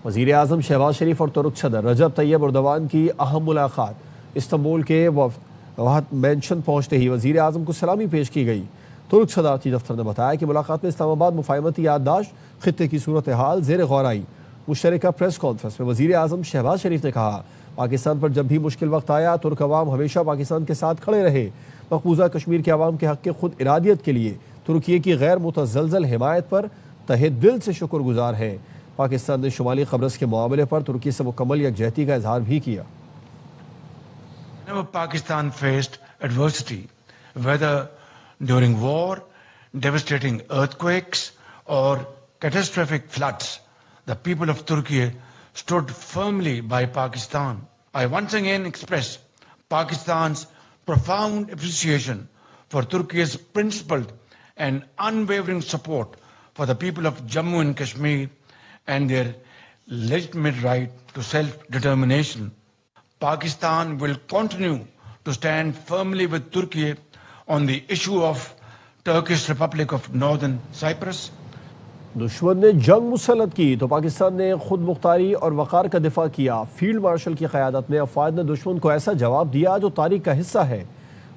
वज़ीर आज़म शहबाज शरीफ और तुर्क सदर रजब तैयब एर्दोगान की अहम मुलाकात। इस्तांबुल के वहां मेंशन पहुंचते ही वज़ीर आज़म को सलामी पेश की गई। तुर्क सदारती दफ्तर ने बताया कि मुलाकात में इस्लामाबाद मुफाहमती याददाश्त, खित्ते की सूरत हाल ज़ेर गौर आई। मुश्तरका प्रेस कॉन्फ्रेंस में वज़ीर आज़म शहबाज शरीफ ने कहा, पाकिस्तान पर जब भी मुश्किल वक्त आया तुर्क अवाम हमेशा पाकिस्तान के साथ खड़े रहे। मकबूजा कश्मीर के अवाम के हक़ के खुद इरादियत के लिए तुर्की की गैर मुतज़लज़ल हिमायत पर तहे दिल से शुक्रगुजार हैं। पाकिस्तान ने शुमाली कब्रस के मामले पर तुर्की से मुकम्मल यकजहती का इजहार भी किया। Whenever Pakistan faced adversity, whether during war, devastating earthquakes, or catastrophic floods, the people of Turkey stood firmly by Pakistan. I once again express Pakistan's profound appreciation for Turkey's principled and unwavering support for the people of Jammu and Kashmir and their legitimate right to self-determination. Pakistan will continue to stand firmly with Turkey on the issue of Turkish Republic of Northern Cyprus. दुश्मन ने जंग मुसल्लत की तो पाकिस्तान ने खुद मुख्तारी और वक़ार का दिफा किया। फील्ड मार्शल की क़यादत में अफवाज ने दुश्मन को ऐसा जवाब दिया जो तारीख का हिस्सा है।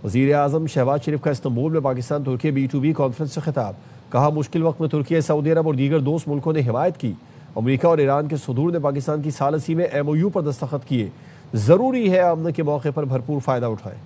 वज़ीर आज़म शहबाज शरीफ का इस्तांबुल में पाकिस्तान तुर्की B2B कॉन्फ्रेंस से खिताब। कहा, मुश्किल वक्त में तुर्की, सऊदी अरब और दीगर दोस्त मुल्कों ने हिमायत की। अमरीका और ईरान के सदूर ने पाकिस्तान की सालसी में MOU पर दस्तखत किए। ज़रूरी है आमने के मौके पर भरपूर फ़ायदा उठाए।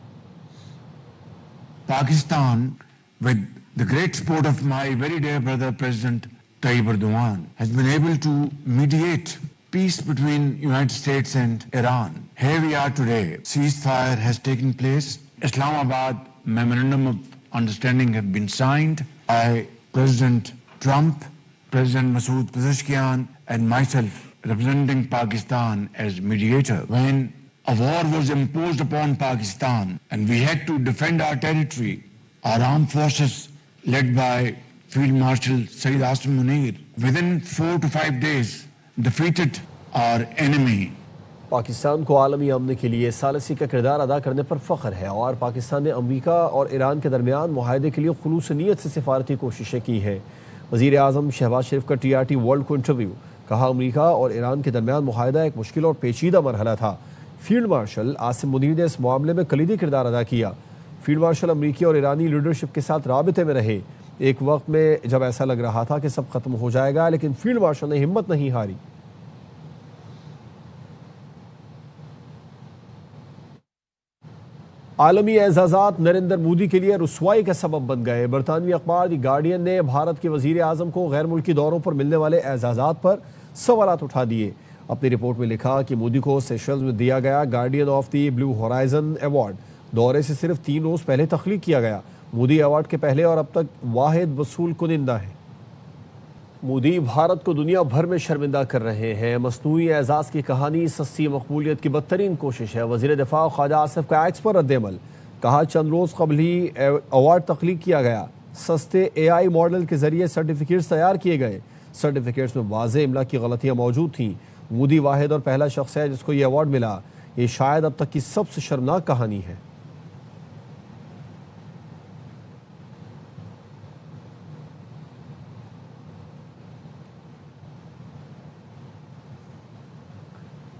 Pakistan, with the great support of my very dear brother President Tayyip Erdogan, has been able to mediate peace between United States and Iran. Here we are today. Ceasefire has taken place. Islamabad Memorandum of Understanding have been signed by President Trump, President Masood Pezeshkian, and myself, representing Pakistan as mediator. When a war was imposed upon Pakistan and we had to defend our territory, our armed forces led by Field Marshal Saeed Asim Munir, within 4 to 5 days defeated our enemy. Pakistan को आलमी अमन के लिए सालसी का किरदार अदा करने पर फ़ख्र है और पाकिस्तान ने अमरीका और ईरान के दरमियान मुआहदे के लिए खुलूस नीयत से सिफारती कोशिशें की हैं। वज़ीर आज़म शहबाज शरीफ का TRT वर्ल्ड को इंटरव्यू। कहा, अमरीका और ईरान के दरमियान मुआहदा एक मुश्किल और पेचीदा मरहला था। फील्ड मार्शल आसिम मुनीर ने इस मामले में कलीदी किरदार अदा किया। फील्ड मार्शल अमरीकी और ईरानी लीडरशिप के साथ राबिते में रहे। एक वक्त में जब ऐसा लग रहा था कि सब खत्म हो जाएगा, लेकिन फील्ड मार्शल ने हिम्मत नहीं हारी। आलमी एजाज़ात नरेंद्र मोदी के लिए रुसवाई का सबब बन गए। बरतानवी अखबार दी गार्डियन ने भारत के वज़ीर आज़म को गैर मुल्की दौरों पर मिलने वाले एजाज़ात पर सवालात उठा दिए। अपनी रिपोर्ट में लिखा कि मोदी को सेशल्स में दिया गया guardian of the blue horizon award दौरे से सिर्फ 3 रोज़ पहले तख्लीक किया गया। मोदी अवार्ड के पहले और अब तक वाहिद वसूल कुनिंदा है। मोदी भारत को दुनिया भर में शर्मिंदा कर रहे हैं। मसनूई एजाज़ की कहानी सस्ती मकबूलियत की बदतरीन कोशिश है। वज़ीर दिफा ख्वाजा आसिफ का एक्स पर रद्द-ए-अमल। कहा, चंद रोज़ कबल ही अवार्ड तख्लीक किया गया। सस्ते AI मॉडल के जरिए सर्टिफिकेट्स तैयार किए गए। सर्टिफिकेट्स में वाज़ेह इमला की गलतियाँ मौजूद थीं। मोदी वाहिद और पहला शख्स है जिसको ये अवार्ड मिला। ये शायद अब तक की सबसे शर्मनाक कहानी है।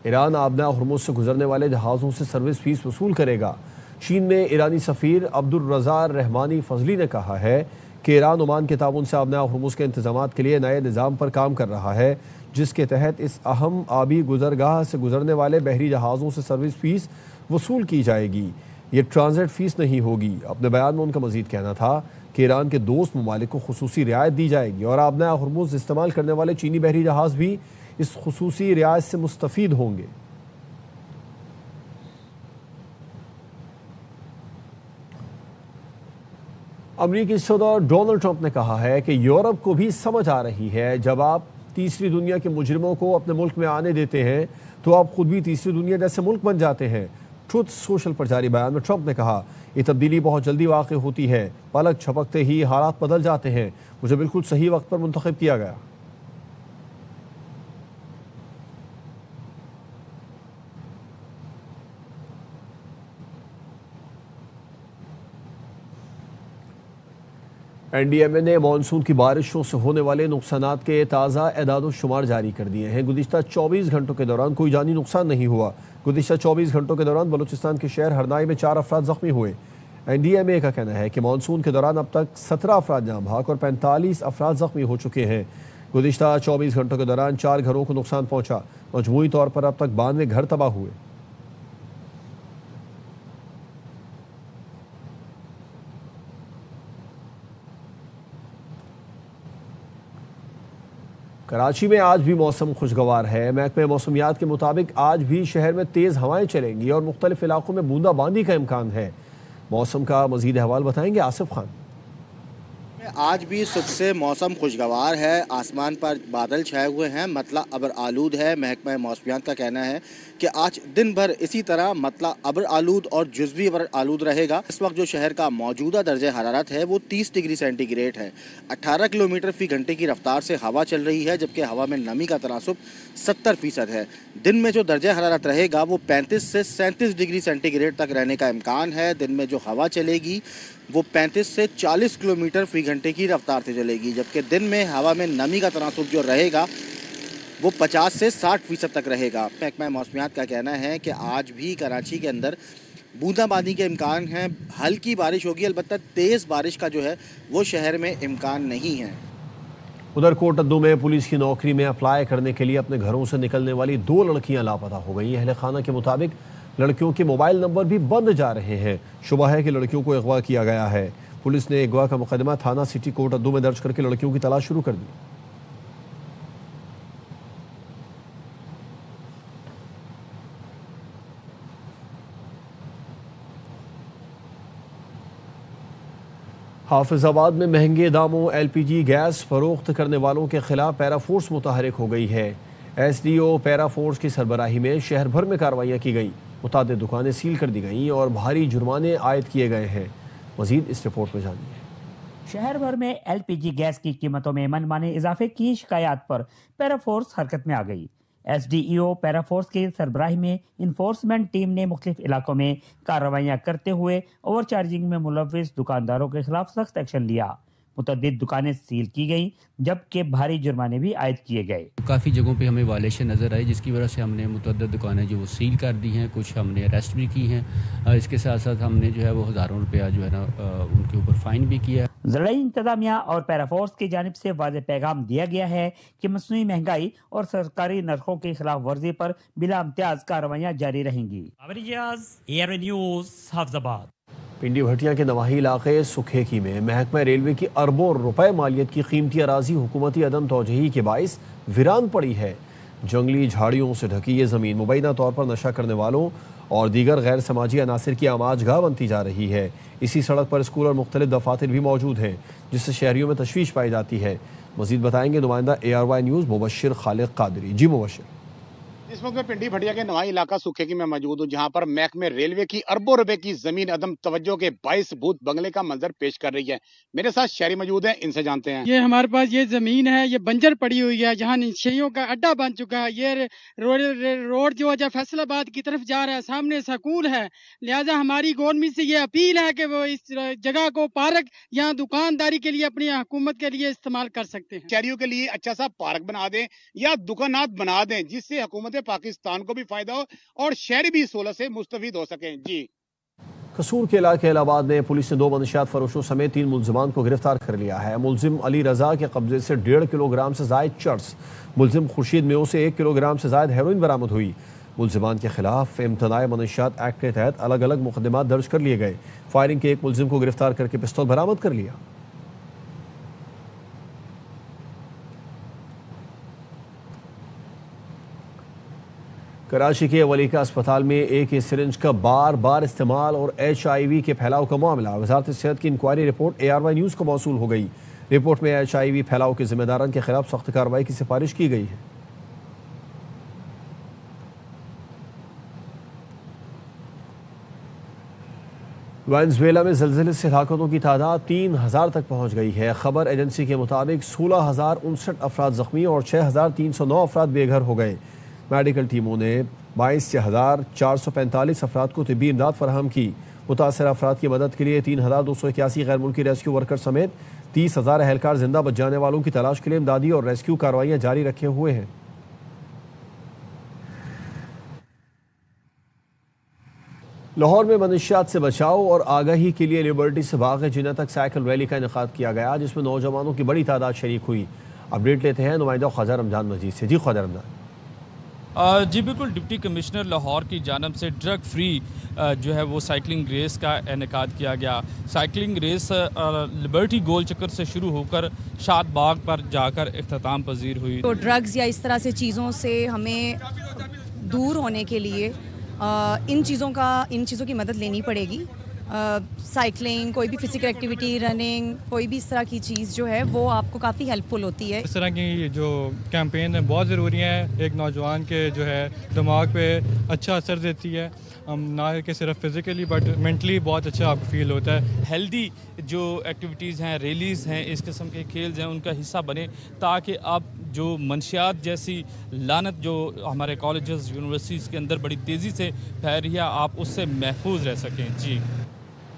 ईरान आबना हुर्मुज़ से गुजरने वाले जहाज़ों से सर्विस फीस वसूल करेगा। चीन में ईरानी सफ़ीर अब्दुर्रज़ा रहमानी फजली ने कहा है कि ईरान ओमान के ताउन से आबना हुर्मुज़ के इंतजाम के लिए नए निज़ाम पर काम कर रहा है, जिसके तहत इस अहम आबी गुजरगाह से गुजरने वाले बहरी जहाज़ों से सर्विस फीस वसूल की जाएगी। ये ट्रांजिट फ़ीस नहीं होगी। अपने बयान में उनका मज़ीद कहना था कि ईरान के दोस्त ममालिक को खुसूसी रियायत दी जाएगी और आबना हुर्मुज़ इस्तेमाल करने वाले चीनी बहरी जहाज़ भी इस खुसूसी रियायत से मुस्तफ़ीद होंगे। अमरीकी सदर डोनाल्ड ट्रंप ने कहा है कि यूरोप को भी समझ आ रही है, जब आप तीसरी दुनिया के मुजरिमों को अपने मुल्क में आने देते हैं तो आप खुद भी तीसरी दुनिया जैसे मुल्क बन जाते हैं। ट्रुथ सोशल पर जारी बयान में ट्रंप ने कहा, ये तब्दीली बहुत जल्दी वाक़ होती है, पलक झपकते ही हालात बदल जाते हैं। मुझे बिल्कुल सही वक्त पर मुंतखब किया गया। एनडीएमए ने मानसून की बारिशों से होने वाले नुकसानात के ताज़ा एदाद-ओ-शुमार जारी कर दिए हैं। गुज़िश्ता 24 घंटों के दौरान कोई जानी नुकसान नहीं हुआ। गुज़िश्ता 24 घंटों के दौरान बलूचिस्तान के शहर हरनाई में 4 अफराद जख्मी हुए। एनडीएमए का कहना है कि मानसून के दौरान अब तक 17 अफराद जाँ बहक और 45 अफराद जख्मी हो चुके हैं। गुज़िश्ता 24 घंटों के दौरान 4 घरों को नुकसान पहुँचा। मजमूई तौर पर अब तक 92 घर तबाह हुए। कराची में आज भी मौसम खुशगवार है। महकमे मौसमियात के मुताबिक आज भी शहर में तेज़ हवाएं चलेंगी और मुख्तलिफ इलाकों में बूंदाबांदी का इम्कान है। मौसम का मजीद अहवाल बताएंगे आसिफ खान। आज भी सुबह से मौसम खुशगवार है। आसमान पर बादल छाए हुए हैं, मतला अबर आलूद है। महकमा मौसमियात का कहना है कि आज दिन भर इसी तरह मतला अबर आलूद और जुज़वी अबर आलूद रहेगा। इस वक्त जो शहर का मौजूदा दर्जे हरारत है वो 30 डिग्री सेंटीग्रेड है। 18 किलोमीटर फी घंटे की रफ्तार से हवा चल रही है, जबकि हवा में नमी का तनासुब 70% है। दिन में जो दर्जे हरारत रहेगा वो 35 से 37 डिग्री सेंटीग्रेड तक रहने का इम्कान है। दिन में जो हवा चलेगी वो 35 से 40 किलोमीटर फी घंटे की रफ्तार से चलेगी, जबकि दिन में हवा में नमी का तनासुब जो रहेगा वो 50 से 60% तक रहेगा। महकमा मौसमियात का कहना है कि आज भी कराची के अंदर बूंदाबांदी के इम्कान हैं। हल्की बारिश होगी, अलबत्ता तेज़ बारिश का जो है वो शहर में इम्कान नहीं है। उधर कोटद्दू में पुलिस की नौकरी में अप्लाई करने के लिए अपने घरों से निकलने वाली 2 लड़कियां लापता हो गई। अहले खाना के मुताबिक लड़कियों के मोबाइल नंबर भी बंद जा रहे हैं। शुबह है कि लड़कियों को अगवा किया गया है। पुलिस ने अगवा का मुकदमा थाना सिटी कोटद्दू में दर्ज करके लड़कियों की तलाश शुरू कर दी। हाफिजाबाद में महंगे दामों एलपीजी गैस फरोख्त करने वालों के खिलाफ पैराफोर्स मुतहरिक हो गई है। एसडीओ पैराफोर्स की सरबराही में शहर भर में कार्रवाइयाँ की गई। मुतादिद दुकानें सील कर दी गईं और भारी जुर्माने आयद किए गए हैं। मजीद इस रिपोर्ट में जानिए। शहर भर में एलपीजी गैस की कीमतों में मनमाने इजाफे की शिकायत पर पैराफोर्स हरकत में आ गई। एसडीईओ पैराफोर्स की सरबराही में इन्फोर्समेंट टीम ने मुख्तलिफ इलाकों में कार्रवाइयाँ करते हुए ओवरचार्जिंग में मुलविस दुकानदारों के खिलाफ सख्त एक्शन लिया। मुतअद्दिद दुकानें सील की गई, जबकि भारी जुर्माने भी आयद किए गए। काफ़ी जगहों पे हमें वायलेशन नज़र आई, जिसकी वजह से हमने मुतअद्दिद दुकानें जो वो सील कर दी हैं, कुछ हमने अरेस्ट भी की हैं। इसके साथ साथ हमने जो है वो हज़ारों रुपया जो है ना उनके ऊपर फ़ाइन भी किया। ज़राई इंतज़ामिया और पैराफोर्स की जानिब से वाज़ेह पैगाम दिया गया है कि मसनूई महंगाई और सरकारी नरखों की खिलाफ वर्जी पर बिला इम्तियाज़ कार्रवाइयाँ जारी रहेंगी। पिंडी भटिया के नवाही इलाके सुखेकी में महकमा रेलवे की अरबों रुपए मालियत की कीमती अराजी हुकूमती अदम तौजही के बाइस वीरान पड़ी है। जंगली झाड़ियों से ढकी ये ज़मीन मुबैना तौर पर नशा करने वालों और दीगर गैर समाजी अनासिर की आमाजगाह बनती जा रही है। इसी सड़क पर स्कूल और मुख्तलिफ दफातर भी मौजूद हैं, जिससे शहरियों में तशवीश पाई जाती है। मजीद बताएंगे नुमाइंदा ARY न्यूज़ मुबशिर खालिद कादरी। जी मुबशिर। इस वक्त मैं पिंडी भटिया के नवाई इलाका सुखेकी में मौजूद हूँ, जहाँ पर महकमे रेलवे की अरबों रुपए की जमीन अदम तवज्जो के 22 भूत बंगले का मंजर पेश कर रही है। मेरे साथ शहरी मौजूद हैं, इनसे जानते हैं। ये हमारे पास ये जमीन है, ये बंजर पड़ी हुई है, जहाँ नशेइयों का अड्डा बन चुका है। ये रोड जो है फैसलाबाद की तरफ जा रहा है, सामने स्कूल है। लिहाजा हमारी गवर्नमेंट से ये अपील है कि वो इस जगह को पार्क या दुकानदारी के लिए अपनी हुकूमत के लिए इस्तेमाल कर सकते हैं। शहरियों के लिए अच्छा सा पार्क बना दें या दुकानात बना दें, जिससे हुकूमत पाकिस्तान को भी फायदा हो और शहरी भी सोलह से मुस्तफीद हो सकें। जी। कसूर के इलाके इलाहाबाद में पुलिस ने 2 मनशियात फरोशों समेत 3 मुलजिमान को गिरफ्तार कर लिया है। मुलजिम अली रजा के कब्जे से 1.5 किलोग्राम से जायद चर्स, मुलजिम खुर्शीद मेव से 1 किलोग्राम से जायद हेरोइन बरामद हुई। मुलजिमान के खिलाफ इम्तनाए मनशियात एक्ट के तहत अलग अलग मुकदमात दर्ज कर लिए गए। फायरिंग के एक मुलजिम को गिरफ्तार करके पिस्तौल बरामद कर लिया। कराची के वलीका अस्पताल में एक सिरिंज का बार बार इस्तेमाल और HIV के फैलाव का मामला वजारत सेहत की इंक्वायरी रिपोर्ट ARY न्यूज़ को मौसूल हो गई। रिपोर्ट में HIV फैलाव के जिम्मेदारान के खिलाफ सख्त कार्रवाई की सिफारिश की गई है। वेनेजुएला में ज़लज़ले से हलाकतों की तादाद 3000 तक पहुँच गई है। खबर एजेंसी के मुताबिक 16,059 अफराद जख्मी और 6,309 अफराद बेघर हो गए। मेडिकल टीमों ने 22,445 अफराद को तिब्बी इमदाद फराहम की। मुतासर अफराद की मदद के लिए 3,281 गैर मुल्की रेस्क्यू वर्कर समेत 30,000 एहलकार जिंदा बच जाने वालों की तलाश के लिए इमदादी और रेस्क्यू कार्रवाइयां जारी रखे हुए हैं। लाहौर में मनशियात से बचाव और आगाही के लिए लिबर्टी से बाग जिन्ना तक साइकिल रैली का इनेकाद किया गया, जिसमें नौजवानों की बड़ी तादाद शरीक हुई। अपडेट लेते हैं नुमाइंदा ख्वाजा रमजान मजीद से। जी ख्वाजा रमजान। जी बिल्कुल, डिप्टी कमिश्नर लाहौर की जानब से ड्रग फ्री जो है वो साइकिलिंग रेस का इनेकाद किया गया। साइकिलिंग रेस लिबर्टी गोल चक्कर से शुरू होकर शाद बाग पर जाकर इख्तिताम पजीर हुई। तो ड्रग्स या इस तरह से चीज़ों से हमें दूर होने के लिए इन चीज़ों की मदद लेनी पड़ेगी। साइकिलिंग, कोई भी फिजिकल एक्टिविटी, रनिंग, कोई भी इस तरह की चीज़ जो है वो आपको काफ़ी हेल्पफुल होती है। इस तरह की जो कैंपेन है बहुत ज़रूरी है, एक नौजवान के जो है दिमाग पे अच्छा असर देती है, ना कि सिर्फ फिज़िकली बट मेंटली बहुत अच्छा आपको फील होता है। हेल्दी जो एक्टिविटीज़ हैं, रैलीज़ हैं, इस किस्म के खेल हैं, उनका हिस्सा बने ताकि आप जो मंशियात जैसी लानत जो हमारे कॉलेजेस यूनिवर्सिटीज़ के अंदर बड़ी तेज़ी से फैल रही है, आप उससे महफूज रह सकें। जी,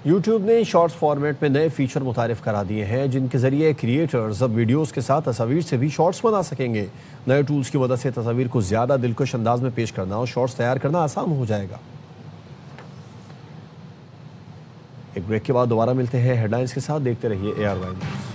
यूट्यूब ने शॉर्ट्स फॉर्मेट में नए फीचर मुतारिफ करा दिए हैं, जिनके ज़रिए क्रिएटर्स अब वीडियोस के साथ तस्वीर से भी शॉर्ट्स बना सकेंगे। नए टूल्स की मदद से तस्वीर को ज़्यादा दिलकश अंदाज में पेश करना और शॉर्ट्स तैयार करना आसान हो जाएगा। एक ब्रेक के बाद दोबारा मिलते हैं हेडलाइंस के साथ। देखते रहिए ARY न्यूज़।